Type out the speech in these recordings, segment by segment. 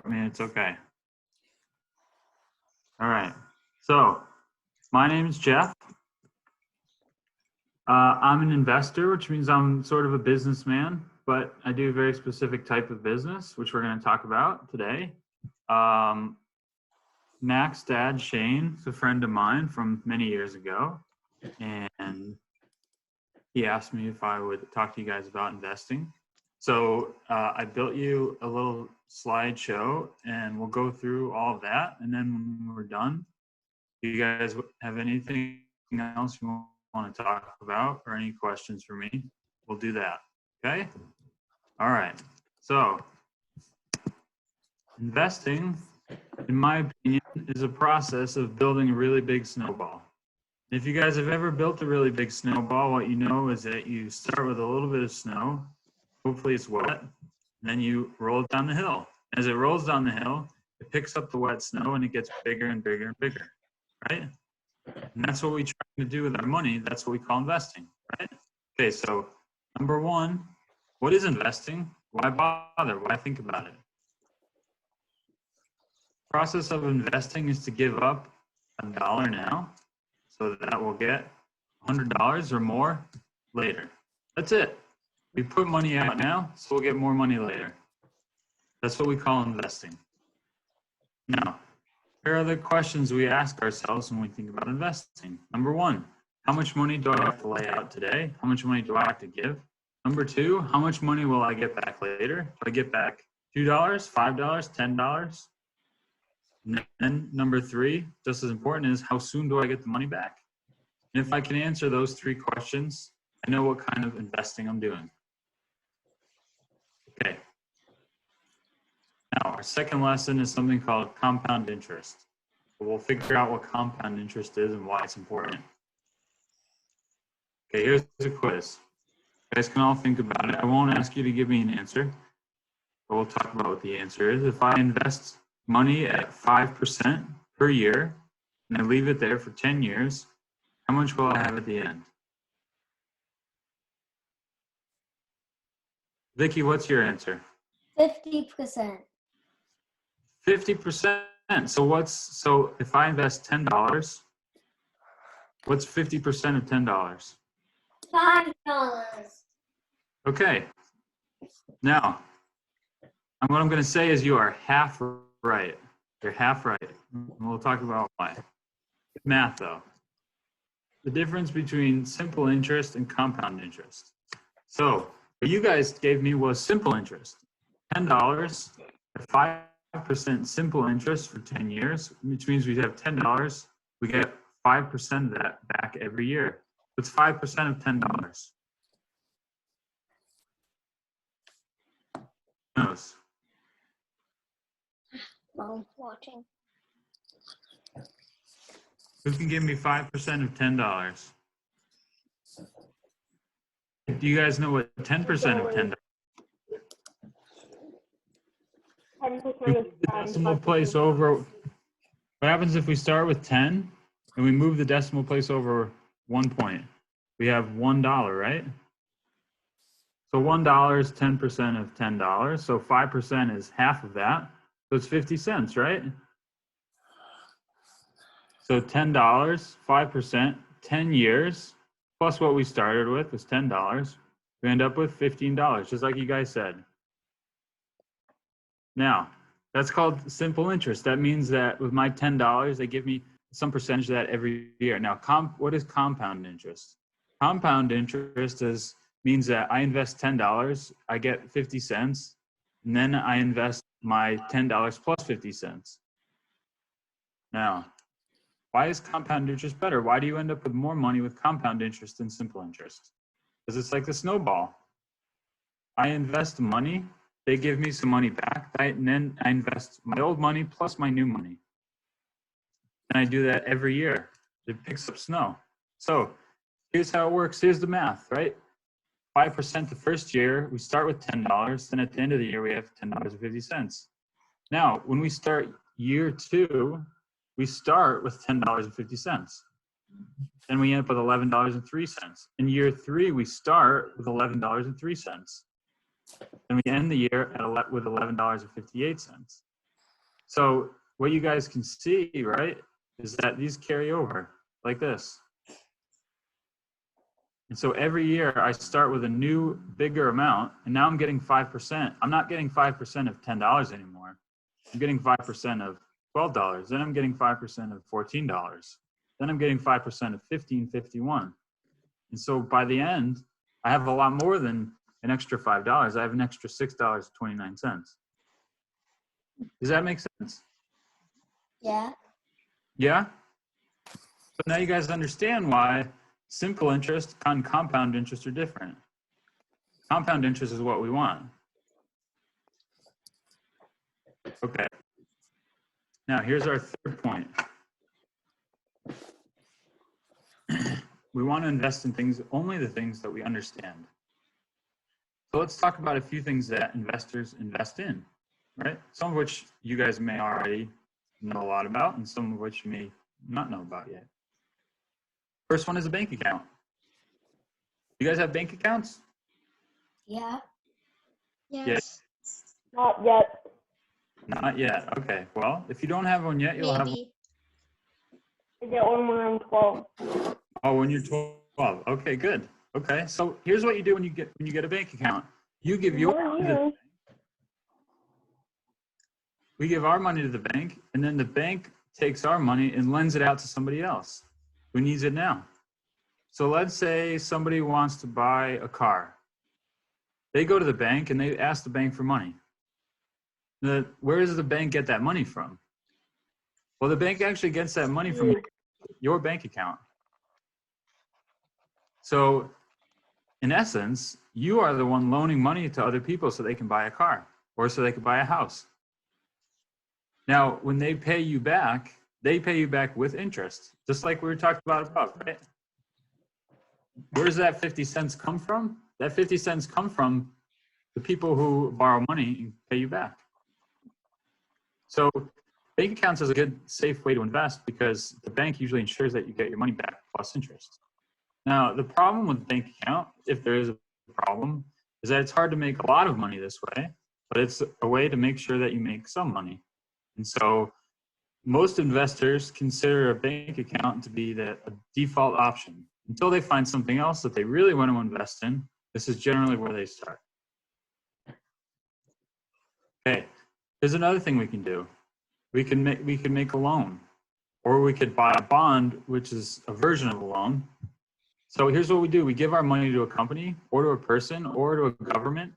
I mean, it's okay. All right. So my name is Jeff. I'm an investor, which means I'm sort of a businessman, but I do a very specific type of business, which we're going to talk about today. Mac's dad, Shane, is a friend of mine from many years ago, and he asked me if I would talk to you guys about investing. So I built you a little slideshow, and we'll go through all of that, and then when we're done, do you guys have anything else you want to talk about or any questions for me? We'll do that. Okay? All right. So investing, in my opinion, is a process of building a really big snowball. If you guys have ever built a really big snowball, what you know is that you start with a little bit of snow. Hopefully it's wet. And then you roll it down the hill. As it rolls down the hill, it picks up the wet snow and it gets bigger and bigger and bigger, right? And that's what we try to do with our money. That's what we call investing, right? Okay, so number one, what is investing? Why bother? Why think about it? The process of investing is to give up $1 now so that we'll get $100 or more later. That's it. We put money out now, so we'll get more money later. That's what we call investing. Now, here are the questions we ask ourselves when we think about investing. Number one, how much money do I have to lay out today? How much money do I have to give? Number two, how much money will I get back later? Do I get back $2, $5, $10? And then number three, just as important, is how soon do I get the money back? And if I can answer those three questions, I know what kind of investing I'm doing. Okay. Now, our second lesson is something called compound interest. We'll figure out what compound interest is and why it's important. Okay, here's a quiz. You guys can all think about it. I won't ask you to give me an answer, but we'll talk about what the answer is. If I invest money at 5% per year and I leave it there for 10 years, how much will I have at the end? Vicky, what's your answer? 50%. 50%. So if I invest $10, what's 50% of $10? $5. Okay. Now, what I'm going to say is you are half right. You're half right. And we'll talk about why. Math, though. The difference between simple interest and compound interest. So what you guys gave me was simple interest. $10 at 5% simple interest for 10 years, which means we have $10. We get 5% of that back every year. What's 5% of $10? Who knows? Mom watching. Who can give me 5% of $10? Do you guys know what 10% of $10? 10% of The decimal place over. What happens if we start with 10 and we move the decimal place over 1 point? We have $1, right? So $1 is 10% of $10. So 5% is half of that. So it's 50 cents, right? So $10, 5%, 10 years, plus what we started with was $10. We end up with $15, just like you guys said. Now, that's called simple interest. That means that with my $10, they give me some percentage of that every year. Now, what is compound interest? Compound interest means that I invest $10, I get 50 cents, and then I invest my $10 plus 50 cents. Now, why is compound interest better? Why do you end up with more money with compound interest than simple interest? Because it's like the snowball. I invest money, they give me some money back, and then I invest my old money plus my new money. And I do that every year. It picks up snow. So here's how it works. Here's the math, right? 5% the first year, we start with $10. Then at the end of the year, we have $10.50. Now, when we start year two, we start with $10.50. Then we end up with $11.03. In year three, we start with $11.03. And we end the year with $11.58. So what you guys can see, right, is that these carry over like this. And so every year I start with a new bigger amount, and now I'm getting 5%. I'm not getting 5% of $10 anymore. I'm getting 5% of $12. Then I'm getting 5% of $14. Then I'm getting 5% of $15.51. And so by the end, I have a lot more than an extra $5. I have an extra $6.29. Does that make sense? Yeah. Yeah? So now you guys understand why simple interest and compound interest are different. Compound interest is what we want. Okay. Now here's our third point. We want to invest in things, only the things that we understand. So let's talk about a few things that investors invest in, right? Some of which you guys may already know a lot about, and some of which you may not know about yet. First one is a bank account. You guys have bank accounts? Yeah. Yes. Not yet. Not yet. Okay. Well, if you don't have one yet, you'll have one. Maybe. I get one when I'm 12. Oh, when you're 12. Okay, good. Okay. So here's what you do when you get a bank account. You give your money to the bank. We give our money to the bank, and then the bank takes our money and lends it out to somebody else who needs it now. So let's say somebody wants to buy a car. They go to the bank and they ask the bank for money. Where does the bank get that money from? Well, the bank actually gets that money from your bank account. So in essence, you are the one loaning money to other people so they can buy a car or so they can buy a house. Now, when they pay you back with interest, just like we were talking about above, right? Where does that 50 cents come from? That 50 cents come from the people who borrow money and pay you back. So bank accounts is a good, safe way to invest because the bank usually ensures that you get your money back plus interest. Now, the problem with bank account, if there is a problem, is that it's hard to make a lot of money this way, but it's a way to make sure that you make some money. And so most investors consider a bank account to be a default option. Until they find something else that they really want to invest in, this is generally where they start. Okay, there's another thing we can do. We can make a loan, or we could buy a bond, which is a version of a loan. So here's what we do. We give our money to a company or to a person or to a government.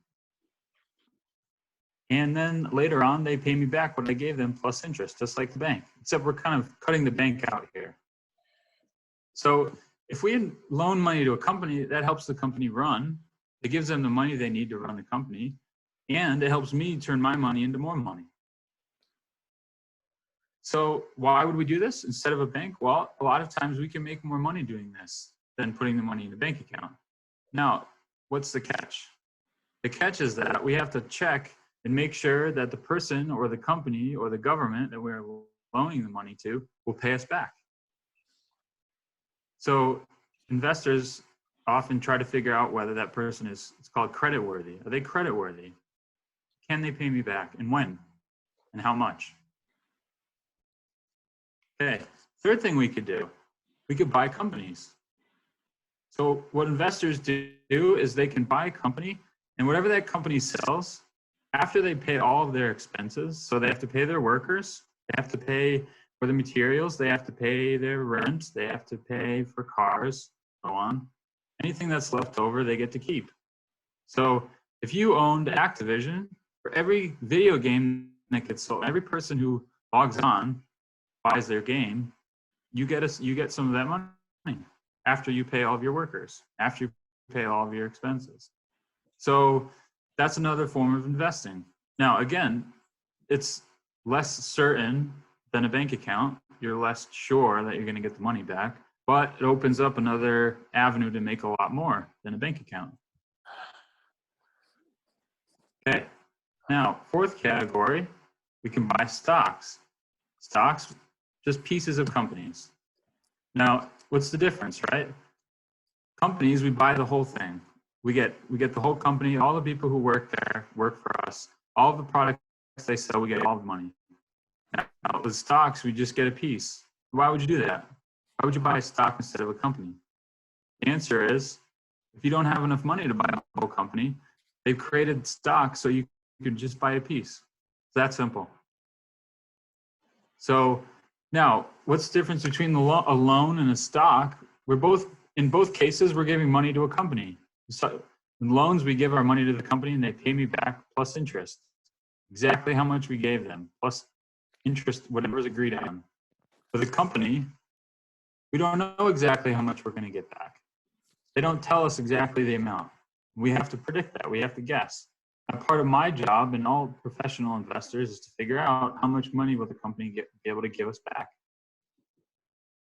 And then later on, they pay me back what I gave them plus interest, just like the bank, except we're kind of cutting the bank out here. So if we loan money to a company, that helps the company run. It gives them the money they need to run the company. And it helps me turn my money into more money. So why would we do this instead of a bank? Well, a lot of times we can make more money doing this than putting the money in the bank account. Now, what's the catch? The catch is that we have to check and make sure that the person or the company or the government that we're loaning the money to will pay us back. So investors often try to figure out whether that person it's called credit worthy. Are they credit worthy? Can they pay me back, and when, and how much? Okay, third thing we could do, we could buy companies. So what investors do is they can buy a company, and whatever that company sells, after they pay all of their expenses, so they have to pay their workers, they have to pay for the materials, they have to pay their rent, they have to pay for cars, so on. Anything that's left over, they get to keep. So if you owned Activision, for every video game that gets sold, every person who logs on, buys their game, you get some of that money after you pay all of your workers, after you pay all of your expenses. So that's another form of investing. Now, again, it's less certain than a bank account. You're less sure that you're going to get the money back, but it opens up another avenue to make a lot more than a bank account. Okay, now, fourth category, we can buy stocks. Stocks, just pieces of companies. Now, what's the difference, right? Companies, we buy the whole thing. We get the whole company, all the people who work there work for us. All the products they sell, we get all the money. Now, with stocks, we just get a piece. Why would you do that? Why would you buy a stock instead of a company? The answer is, if you don't have enough money to buy a whole company, they've created stock so you can just buy a piece. It's that simple. So now, what's the difference between a loan and a stock? In both cases, we're giving money to a company. So in loans, we give our money to the company and they pay me back plus interest. Exactly how much we gave them, plus interest, whatever is agreed on. For the company, we don't know exactly how much we're going to get back. They don't tell us exactly the amount. We have to predict that. We have to guess. Now, part of my job and all professional investors is to figure out how much money will the company be able to give us back.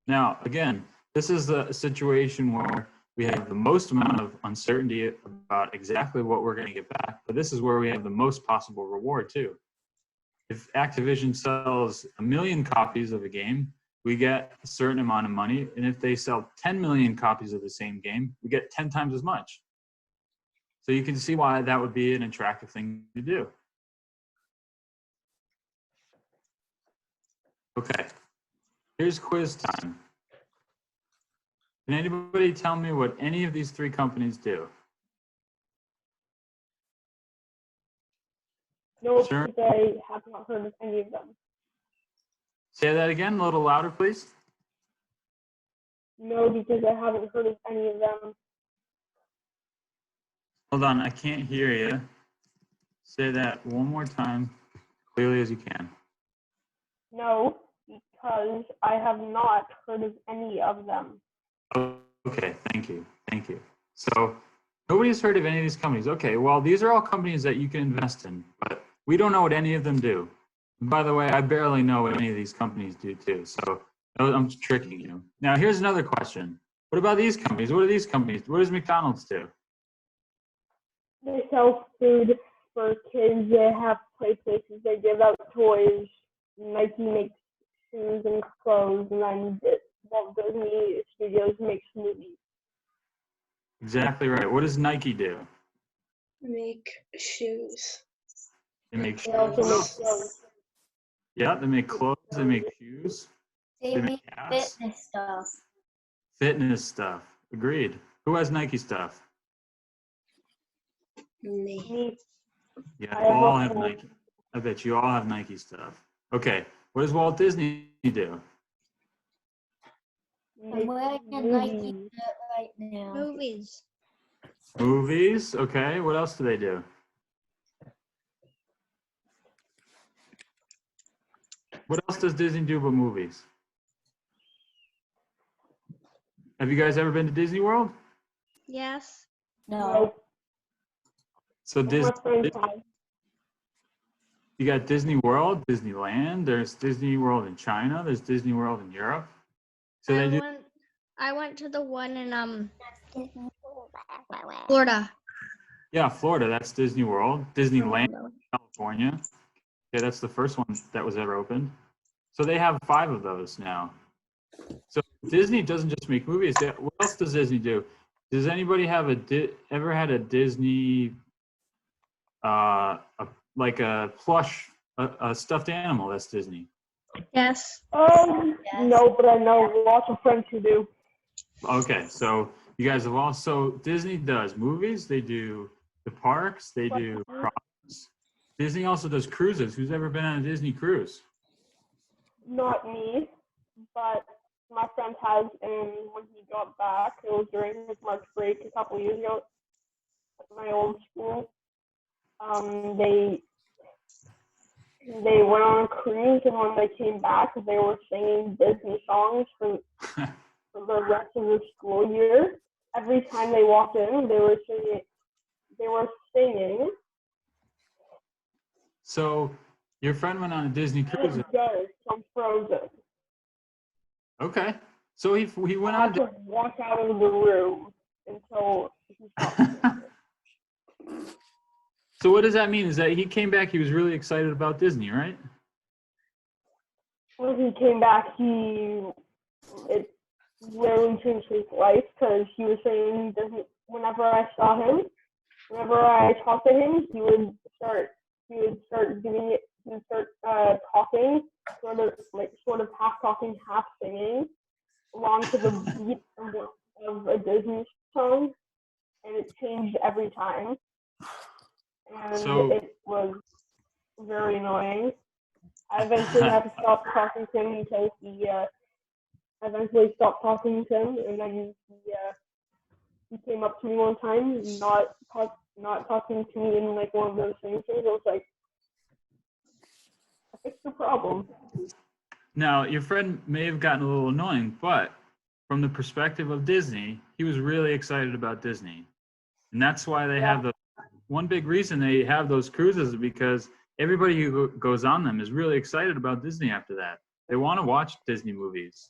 Now, again, this is the situation where we have the most amount of uncertainty about exactly what we're going to get back, but this is where we have the most possible reward too. If Activision sells 1 million copies of a game, we get a certain amount of money, and if they sell 10 million copies of the same game, we get 10 times as much. So you can see why that would be an attractive thing to do. Okay, here's quiz time. Can anybody tell me what any of these three companies do? Nope, Sure. I have not heard of any of them. Say that again, a little louder, please. No, because I haven't heard of any of them. Hold on, I can't hear you. Say that one more time, clearly as you can. No, because I have not heard of any of them. Okay, thank you. So nobody's heard of any of these companies. Okay, well, these are all companies that you can invest in, but we don't know what any of them do. And by the way, I barely know what any of these companies do too, so I'm tricking you. Now, here's another question. What about these companies? What do these companies do? What does McDonald's do? They sell food for kids. They have play places. They give out toys. Nike makes shoes and clothes, and then Walt Disney Studios makes movies. Exactly right. What does Nike do? Make shoes. They make They also shoes. make clothes. Yeah, they make clothes, they make shoes, They they make make hats. fitness stuff. Fitness stuff. Agreed. Who has Nike stuff? Me. Me. Yeah, I have all a have whole- Nike. I bet you all have Nike stuff. Okay, what does Walt Disney do? Make wearing a Nike movies. shirt right now. Movies. Movies. Okay, what else do they do? What else does Disney do but movies? Have you guys ever been to Disney World? Yes. No. So My Disney, friends have. you got Disney World, Disneyland. There's Disney World in China. There's Disney World in Europe. So they do. I went to the one in Florida. Yeah, Florida. That's Disney World. Disneyland, California. Yeah, that's the first one that was ever opened. So they have 5 of those now. So Disney doesn't just make movies. What else does Disney do? Does anybody have ever had a Disney, like a plush, a stuffed animal that's Disney? Yes. No, but I know lots of friends who do. Okay, so you guys have also, Disney does movies, they do the parks, they do products. Disney also does cruises. Who's ever been on a Disney cruise? Not me, but my friend has, and when he got back, it was during his March break a couple years ago at my old school. They went on a cruise, and when they came back, they were singing Disney songs for the rest of the school year. Every time they walked in, they were singing. So your friend went on a Disney cruise. Ghost from Frozen. Okay, so he went I on. had to walk out of the room until he stopped. So what does that mean? Is that he came back, he was really excited about Disney, right? When he came back, it literally changed his life because he was saying whenever I saw him, whenever I talked to him, he would start talking sort of half talking, half singing along to the beat of a Disney song, and it changed every time, and So it was very annoying. I eventually had to stop talking to him because he eventually stopped talking to him, and then he came up to me one time, not talking to me in like one of those things. I was like, I fixed the problem. now your friend may have gotten a little annoying, but from the perspective of Disney, he was really excited about Disney. And that's why they have the one big reason they have those cruises is because everybody who goes on them is really excited about Disney after that. They want to watch Disney movies.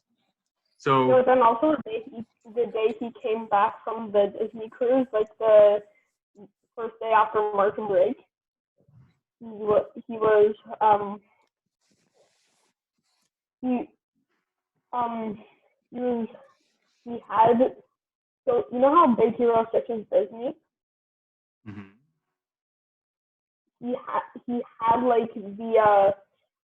So Then also the day he came back from the Disney cruise, like the first day after Martin break, he was he he had, so you know how Big Hero 6 is Disney? mhm. He had like the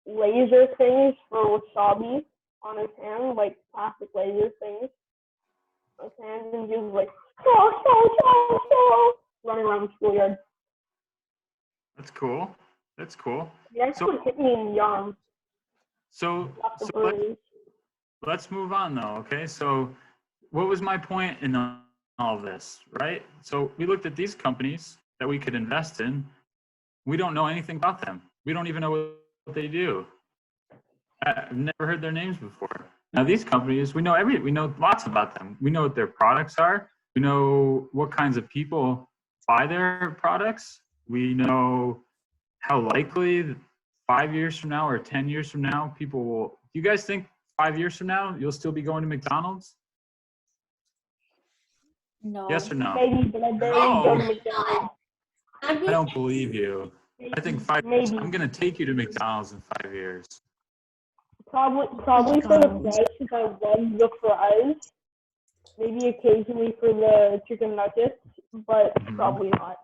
laser things for wasabi on his hand, like plastic laser things on his hand, and he was like running around the schoolyard. That's cool. That's cool. He actually hit me in the arm. So Left a so bruise. let's move on though, okay? So what was my point in all of this, right? So we looked at these companies that we could invest in. We don't know anything about them. We don't even know what they do. I've never heard their names before. Now these companies, we know lots about them. We know what their products are. We know what kinds of people buy their products. We know how likely 5 years from now or 10 years from now people will. Do you guys think 5 years from now you'll still be going to McDonald's? No. Yes or no? Maybe, but I barely No. go to McDonald's. I don't believe you. I think 5 years. I'm going to take you to McDonald's in 5 years. Probably for the fries, because I love the fries. Maybe occasionally for the chicken nuggets, but probably not.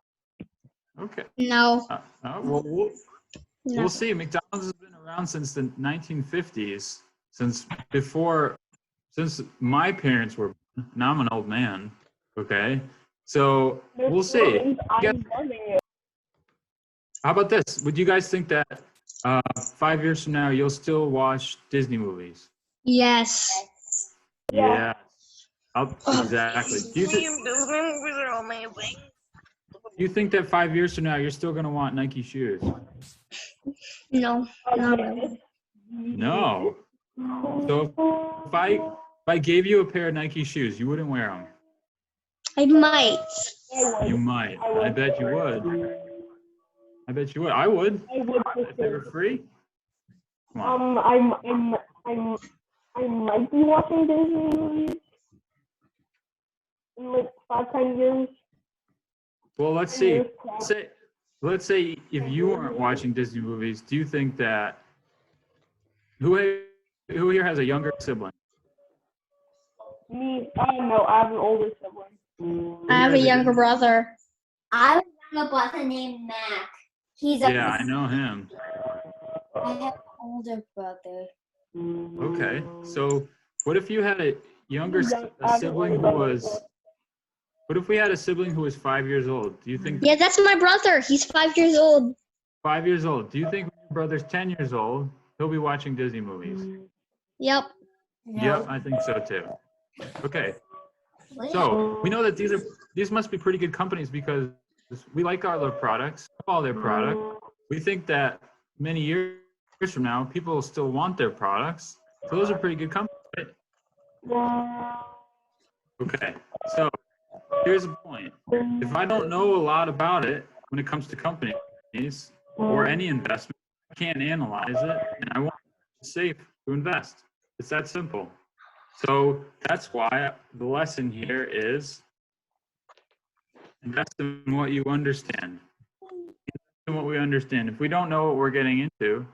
Okay. No. Well, No. we'll see. McDonald's has been around since the 1950s, since my parents were born. Now I'm an old man. Okay. So we'll see. I'm loving it. How about this? Would you guys think that 5 years from now you'll still watch Disney movies? Yes. Yeah. Exactly. Do you think that 5 years from now you're still going to want Nike shoes? No. Not Okay. really. No. So if I gave you a pair of Nike shoes, you wouldn't wear them. I might. You might. I bet you would. I bet you would. I would. I would for If they were sure. free. Come on. I might be watching Disney movies in like 5-10 years. Well, let's 10 see. years Let's say if you weren't watching Disney movies, do you think that who here has a younger sibling? Me, no, I have an older sibling. I have a younger brother. I have a younger brother named Mac. Yeah, I know him. I have an older brother. Okay. So what if you had a sibling who was what if we had a sibling who was 5 years old? Do you think Yeah, that's my brother. He's 5 years old. 5 years old? Do you think when your brother's 10 years old, he'll be watching Disney movies? Yep. No. Yep, I think so too. Okay. So we know that these must be pretty good companies because we like all their products, all their product. We think that many years from now, people will still want their products. So those are pretty good companies, right? Okay. So here's the point. If I don't know a lot about it when it comes to companies or any investment, I can't analyze it, and I want it safe to invest. It's that simple. So that's why the lesson here is invest in what you understand. In what we understand. If we don't know what we're getting into,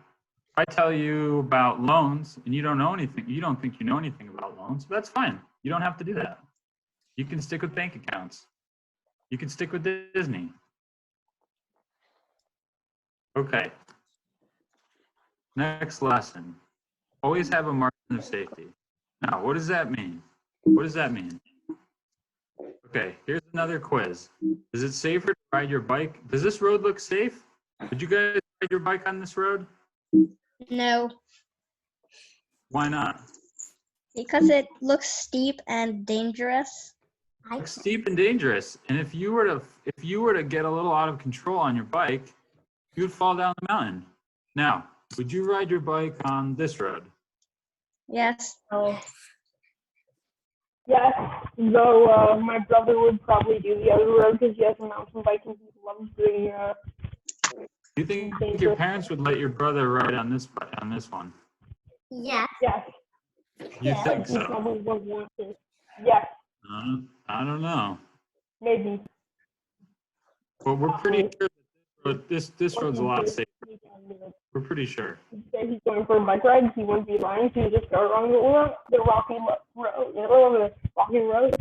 if I tell you about loans and you don't know anything, you don't think you know anything about loans, that's fine. You don't have to do that. You can stick with bank accounts. You can stick with Disney. Okay. Next lesson. Always have a margin of safety. Now, what does that mean? What does that mean? Okay, here's another quiz. Is it safer to ride your bike? Does this road look safe? Would you guys ride your bike on this road? No, Why not? because it looks steep and dangerous. It's steep and dangerous. And if you were to get a little out of control on your bike, you would fall down the mountain. Now, would you ride your bike on this road? Yes. Oh. Yes, though my brother would probably do the other road because he has a mountain bike and he loves doing. Do you think your parents would let your brother ride on this one? Yeah. Yes, You think he so? probably would want to. Yes, I don't know. maybe. But we're pretty sure that this road's a lot safer. We're pretty sure. He said he's going for a bike ride. He wouldn't be lying. He would just go along the rocky road. The rocky road.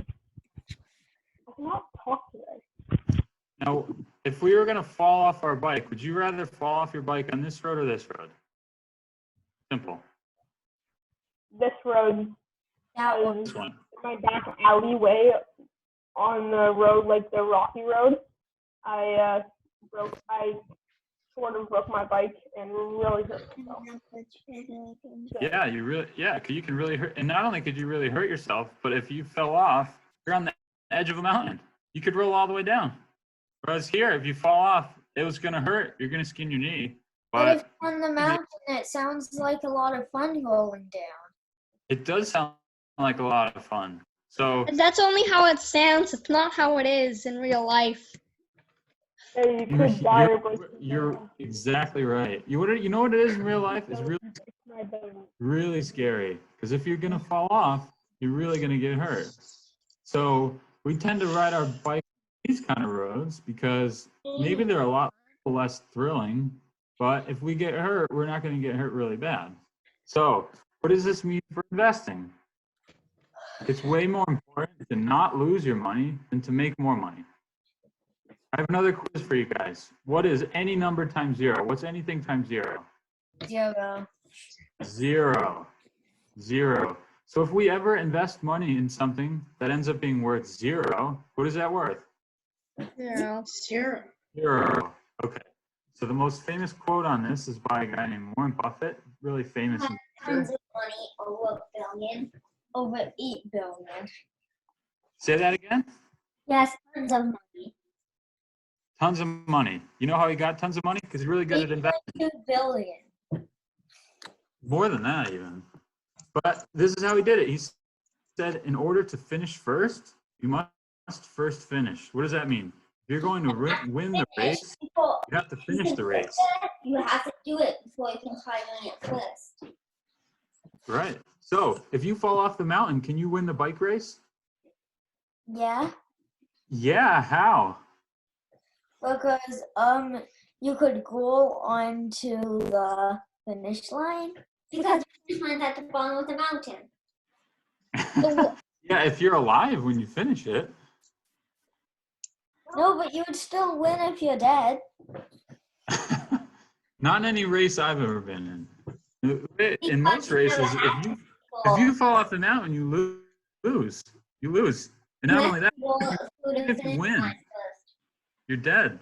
I cannot talk today. Now, if we were going to fall off our bike, would you rather fall off your bike on this road or this road? Simple. This road. That one. This one. My back alleyway on the road, like the rocky road. I sort of broke my bike and really hurt myself. Yeah, you can really hurt. And not only could you really hurt yourself, but if you fell off, you're on the edge of a mountain. You could roll all the way down. Whereas here, if you fall off, it was going to hurt. You're going to skin your knee. But if But you're on the mountain, it sounds like a lot of fun rolling down. it does sound like a lot of fun. So That's only how it sounds. It's not how it is in real life. And you could die or break you're exactly right. You know what it is in real life? It's really scary. Because if you're going to fall off, you're really going to get hurt. So we tend to ride our bike on these kind of roads because maybe they're a lot less thrilling, but if we get hurt, we're not going to get hurt really bad. So what does this mean for investing? It's way more important to not lose your money than to make more money. I have another quiz for you guys. What is any number times zero? What's anything times zero? 0. Zero. Zero. So if we ever invest money in something that ends up being worth zero, what is that worth? Zero. Zero. Okay. So the most famous quote on this is by a guy named Warren Buffett, really famous. Tons of money, over a billion, over 8 billion. Say that again? Yes, tons of money. Tons of money. You know how he got tons of money? Because he's really good at investing. 2 billion. More than that, even. But this is how he did it. He said, in order to finish first, you must first finish. What does that mean? If you're going to win the race, you have to finish the race. You have to do it before you can try doing it first. Right. So if you fall off the mountain, can you win the bike race? Yeah, Yeah, how? because you could go onto the finish line. Because the finish line's at the bottom of the mountain. Yeah, if you're alive when you finish it. No, but you would still win if you're dead. Not in any race I've ever been in. In most races, if you fall off the mountain, you lose. You lose. And not only that, even if you win, you're dead.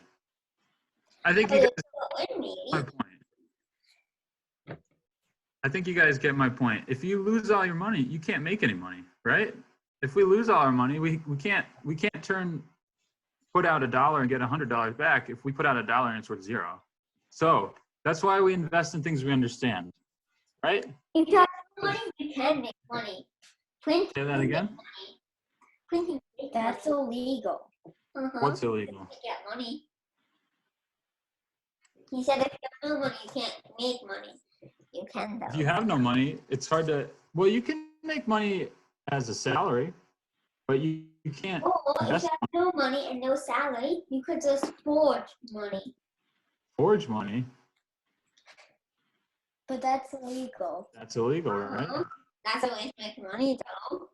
I think you guys get my point. I think you guys get my point. If you lose all your money, you can't make any money, right? If we lose all our money, we can't put out $1 and get $100 back. If we put out $1 and it's worth zero. So that's why we invest in things we understand, right? If you have money, you can make money. Printing, Say that again. printing, that's illegal. What's illegal? You get money. He said if you have no money, you can't make money. You can though. If you have no money, it's hard to. Well, you can make money as a salary, but you can't. Or if you have invest no money and no salary, you could just forge money. Forge money. But that's illegal. That's illegal, right? That's a way to make money though.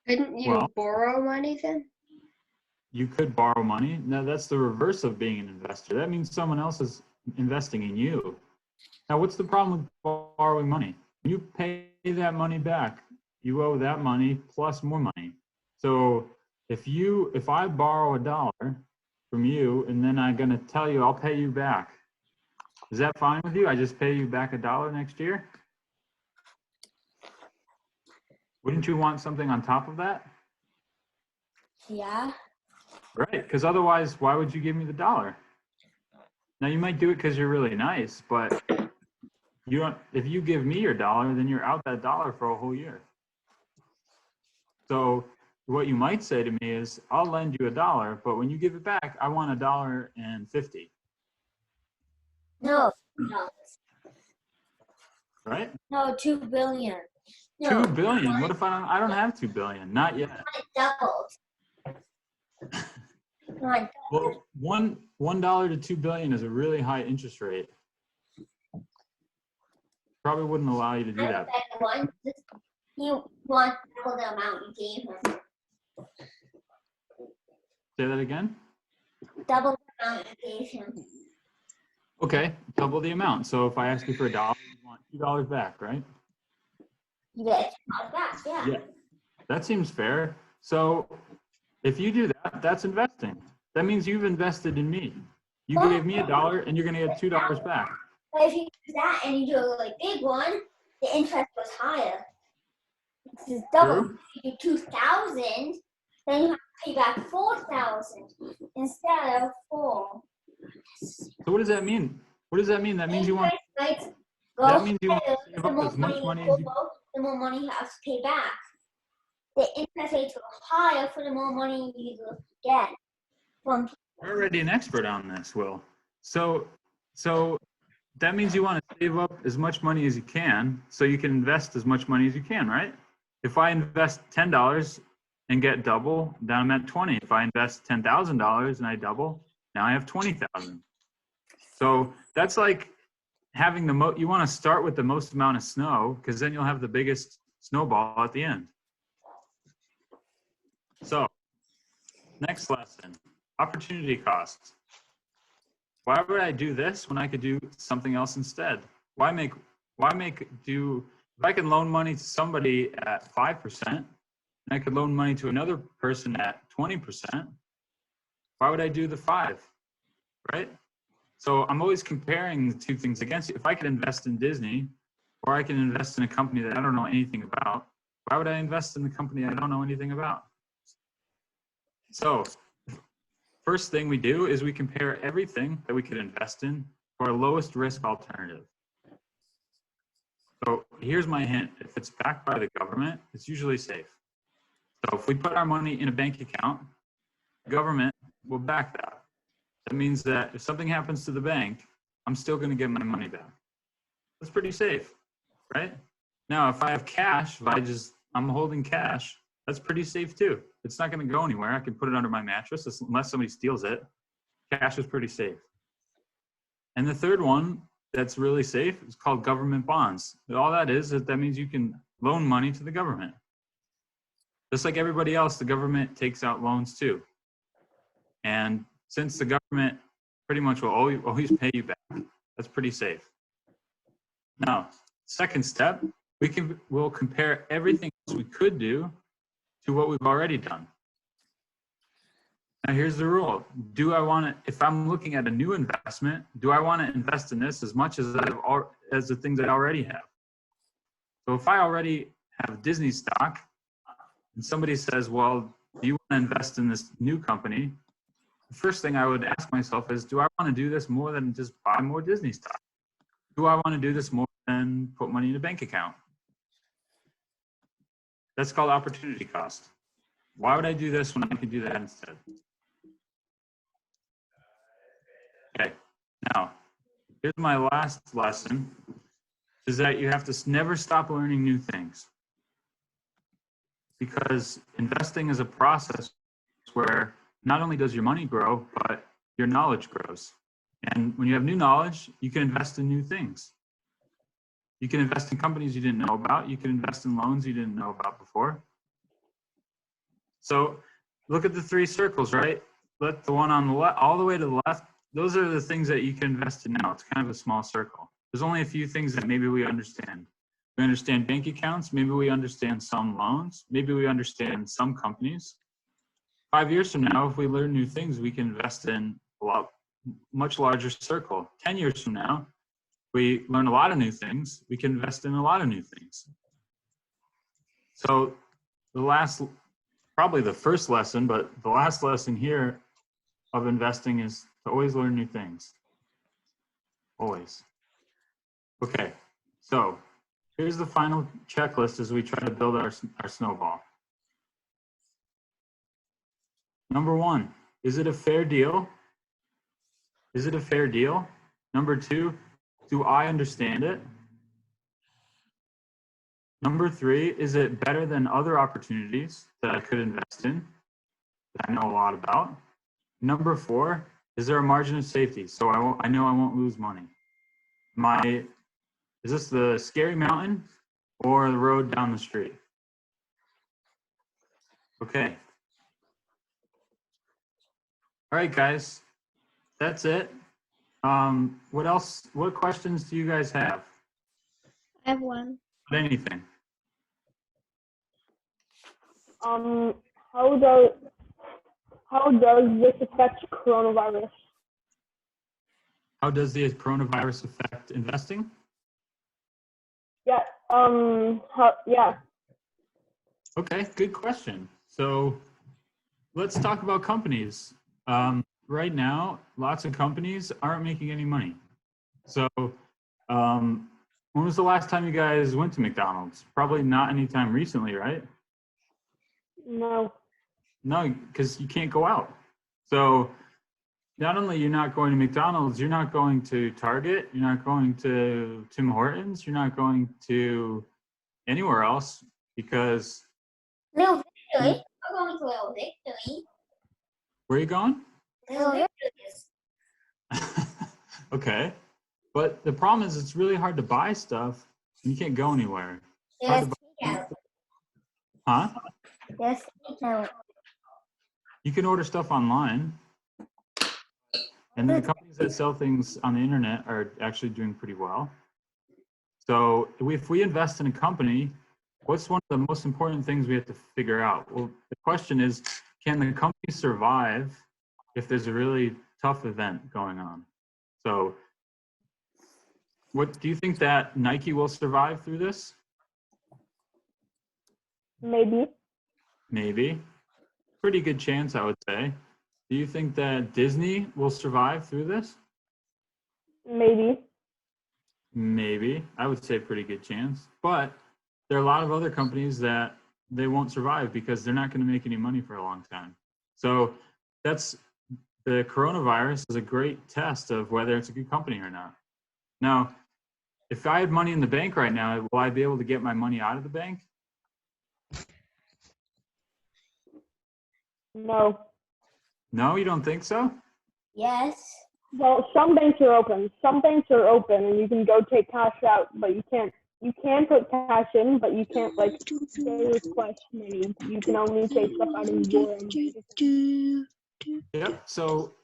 Couldn't you Well- borrow money then? You could borrow money. No, that's the reverse of being an investor. That means someone else is investing in you. Now, what's the problem with borrowing money? When you pay that money back, you owe that money plus more money. So if I borrow $1 from you and then I'm gonna tell you I'll pay you back, is that fine with you? I just pay you back $1 next year? Wouldn't you want something on top of that? Yeah. Right, because otherwise, why would you give me the $1? Now you might do it because you're really nice, but you don't. If you give me your $1, then you're out that $1 for a whole year. So what you might say to me is, I'll lend you $1, but when you give it back, I want $1.50. No. Right? No, 2 billion. No, 2 billion. What if I don't have 2 billion? Not yet. it doubled. Not Well, $1 to 2 billion is a really high interest rate. Probably wouldn't allow you to do that. You want double the amount you gave him. Say that again? Double the amount you gave him. Okay, double the amount. So if I ask you for $1, you want $2 back, right? You get $2 back, yeah. Yeah, that seems fair. So if you do that, that's investing. That means you've invested in me. You gave me $1 and you're gonna get $2 back. But if you do that and you do a really big one, the interest was higher. This is double. True. If you do 2,000, then you have to pay back 4,000 instead of 4. So what does that mean? What does that mean? That means you want. Interest rates That go means you want to higher, save the up more as much money money you as you. borrow, the more money you have to pay back. The interest rates go higher for the more money you get from. You're already an expert on this, Will. So that means you want to save up as much money as you can so you can invest as much money as you can, right? If I invest $10 and get double, then I'm at 20. If I invest $10,000 and I double, now I have 20,000. So that's like having the you want to start with the most amount of snow because then you'll have the biggest snowball at the end. So next lesson, opportunity cost. Why would I do this when I could do something else instead? If I can loan money to somebody at 5% and I could loan money to another person at 20%, why would I do the 5, right? So I'm always comparing the two things against you. If I could invest in Disney or I can invest in a company that I don't know anything about, why would I invest in the company I don't know anything about? So first thing we do is we compare everything that we could invest in for our lowest risk alternative. So here's my hint. If it's backed by the government, it's usually safe. So if we put our money in a bank account, the government will back that. That means that if something happens to the bank, I'm still going to get my money back. That's pretty safe, right? Now, if I have cash, I'm holding cash, that's pretty safe too. It's not going to go anywhere. I can put it under my mattress unless somebody steals it. Cash is pretty safe. And the third one that's really safe is called government bonds. All that is that means you can loan money to the government. Just like everybody else, the government takes out loans too. And since the government pretty much will always pay you back, that's pretty safe. Now, second step, we'll compare everything else we could do to what we've already done. Now here's the rule. If I'm looking at a new investment, do I want to invest in this as much as the things I already have? So if I already have Disney stock and somebody says, well, do you want to invest in this new company? The first thing I would ask myself is, do I want to do this more than just buy more Disney stock? Do I want to do this more than put money in a bank account? That's called opportunity cost. Why would I do this when I could do that instead? Okay, now, here's my last lesson, is that you have to never stop learning new things. Because investing is a process where not only does your money grow, but your knowledge grows. And when you have new knowledge, you can invest in new things. You can invest in companies you didn't know about. You can invest in loans you didn't know about before. So look at the 3 circles, right? Let the one on the left, all the way to the left, those are the things that you can invest in now. It's kind of a small circle. There's only a few things that maybe we understand. We understand bank accounts. Maybe we understand some loans. Maybe we understand some companies. 5 years from now, if we learn new things, we can invest in much larger circle. 10 years from now, we learn a lot of new things. We can invest in a lot of new things. So probably the first lesson, but the last lesson here of investing is to always learn new things. Always. Okay, so here's the final checklist as we try to build our snowball. Number 1, is it a fair deal? Is it a fair deal? Number 2, do I understand it? Number 3, is it better than other opportunities that I could invest in that I know a lot about? Number 4, is there a margin of safety so I know I won't lose money? Is this the scary mountain or the road down the street? Okay. All right, guys, that's it. What else? What questions do you guys have? I have one. Anything? How does this affect coronavirus? How does the coronavirus affect investing? Yeah. Yeah. Okay, good question. So let's talk about companies. Right now, lots of companies aren't making any money. So when was the last time you guys went to McDonald's? Probably not anytime recently, right? No. No, because you can't go out. So not only you're not going to McDonald's, you're not going to Target, you're not going to Tim Hortons, you're not going to anywhere else because... Little Victory. We're going to Little Victory. Where are you going? Little Victory. Okay. But the problem is it's really hard to buy stuff and you can't go anywhere. Yes, takeout. Huh? Yes, takeout. You can order stuff online. And the companies that sell things on the internet are actually doing pretty well. So if we invest in a company, what's one of the most important things we have to figure out? Well, the question is, can the company survive if there's a really tough event going on? So what do you think that Nike will survive through this? Maybe. Maybe. Pretty good chance, I would say. Do you think that Disney will survive through this? Maybe. Maybe. I would say pretty good chance. But there are a lot of other companies that they won't survive because they're not going to make any money for a long time. So the coronavirus is a great test of whether it's a good company or not. Now, if I had money in the bank right now, will I be able to get my money out of the bank? No. No, you don't think so? Yes. Well, some banks are open. Some banks are open, and you can go take cash out, but you can't. You can put cash in, but you can't say request money. You can only take stuff out of your own. Yep. So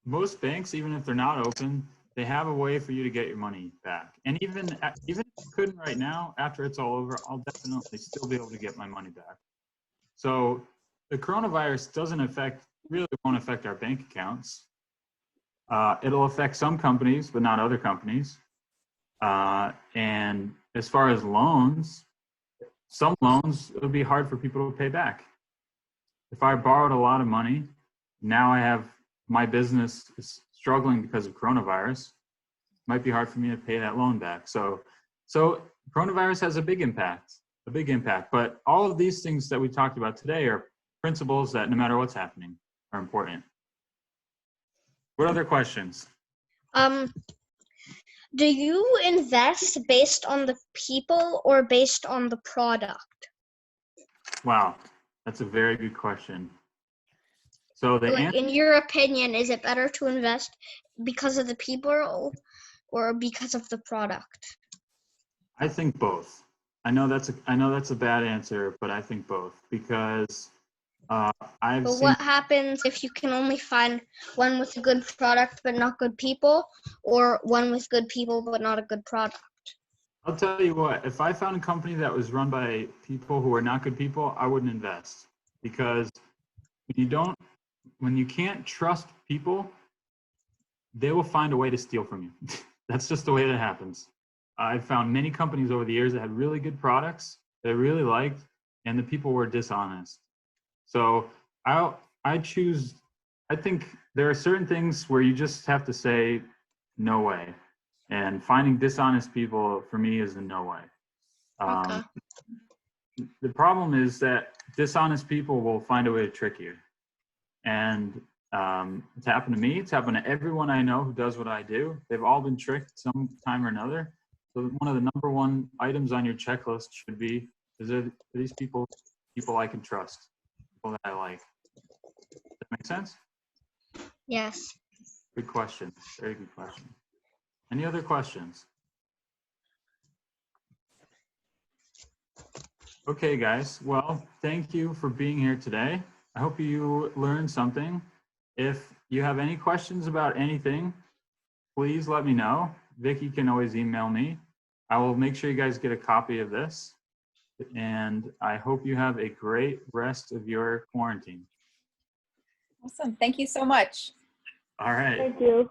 most banks, even if they're not open, they have a way for you to get your money back. And even if you couldn't right now, after it's all over, I'll definitely still be able to get my money back. So the coronavirus really won't affect our bank accounts. It'll affect some companies, but not other companies. And as far as loans, some loans, it'll be hard for people to pay back. If I borrowed a lot of money, now my business is struggling because of coronavirus. It might be hard for me to pay that loan back. So coronavirus has a big impact. But all of these things that we talked about today are principles that no matter what's happening are important. What other questions? Do you invest based on the people or based on the product? Wow, that's a very good question. So in your opinion, is it better to invest because of the people or because of the product? I think both. I know that's a bad answer, but I think both because I've But seen. what happens if you can only find one with a good product but not good people, or one with good people but not a good product? I'll tell you what, if I found a company that was run by people who are not good people, I wouldn't invest, because when you can't trust people, they will find a way to steal from you. That's just the way that happens. I've found many companies over the years that had really good products that I really liked, and the people were dishonest. So I think there are certain things where you just have to say, no way. And finding dishonest people, for me, is a no way. Okay. The problem is that dishonest people will find a way to trick you. And it's happened to me. It's happened to everyone I know who does what I do. They've all been tricked some time or another. So one of the number one items on your checklist should be, are these people I can trust, people that I like? Does that make sense? Yes. Good question. Very good question. Any other questions? Okay, guys. Well, thank you for being here today. I hope you learned something. If you have any questions about anything, please let me know. Vicky can always email me. I will make sure you guys get a copy of this. And I hope you have a great rest of your quarantine. Awesome. Thank you so much. All right. Thank you.